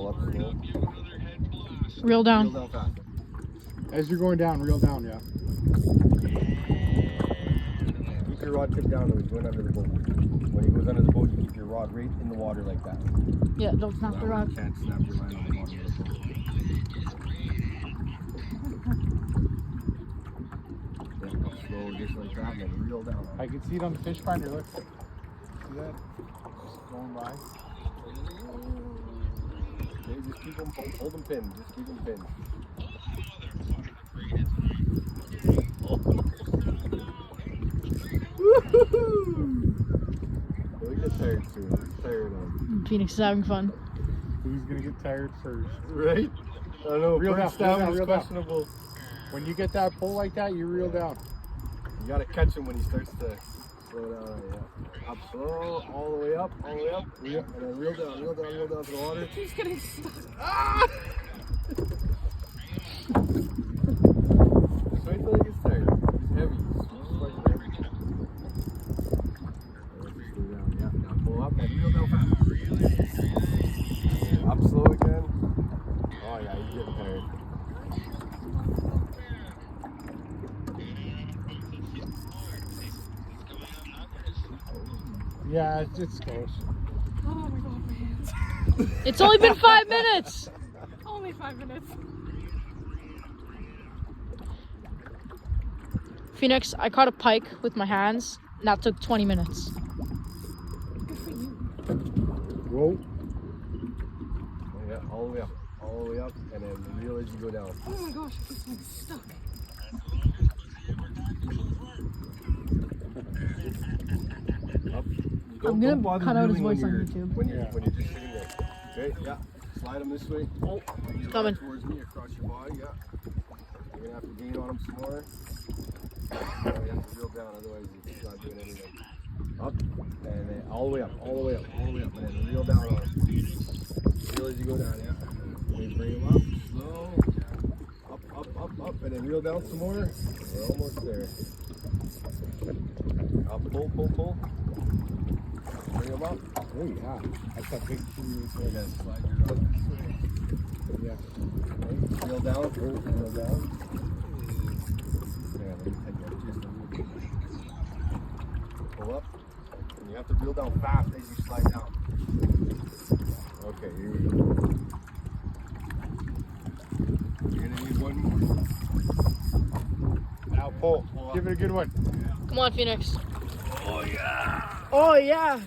Pull up slow. Reel down. Reel down fast. As you're going down, reel down, yeah. Keep your rod tip down though, he's going under the boat. When he goes under the boat, you keep your rod right in the water like that. Yeah, don't snap the rod. You can't snap your line on the bottom of the boat. Then up slow, just like that, and then reel down. I can see it on the fish finder, look. See that? Just going by. Okay, just keep them, hold them pinned, just keep them pinned. He'll get tired soon. He's tired of. Phoenix is having fun. Who's gonna get tired first? Right? I don't know. Reel down, First down reel was down, reel down. questionable. When you get that pull like that, you reel down. You gotta catch him when he starts to slow down. Yeah. Up slow, all the way up, reel, and then reel down to the water. He's getting stuck. Just wait till he gets tired. He's heavy. He's quite heavy. Slow down. Yeah. Now pull up and reel down fast. Up slow again. Oh yeah, he's getting tired. Yeah, it's close. Oh my god, my hands. It's only been 5 minutes. Only 5 minutes. Phoenix, I caught a pike with my hands, and that took 20 minutes. Good for you. Whoa. Yeah, all the way up, and then reel as you go down. Oh my gosh, I keep getting stuck. Up. I'm gonna bother cut out his reeling voice on YouTube. When you're just sitting there. Okay, yeah. Slide him this way. Oh, He's coming. towards me across your body, yeah. You're gonna have to gain on him some more. You have to reel down, otherwise he's not doing anything. Up, and then all the way up, and then reel down on him. Reel as you go down, yeah. And then bring him up, slow. Up, and then reel down some more. We're almost there. Up, pull. Bring him up. Oh yeah. That's that big tree You gotta slide your rod this way. Yeah. Okay, reel down, reel down. Yeah, let me take that just a little bit. Pull up, and you have to reel down fast as you slide down. Okay, here you go. You're gonna need one more. Now pull. Give it a good one. Come on, Phoenix. Oh yeah! Oh, yeah.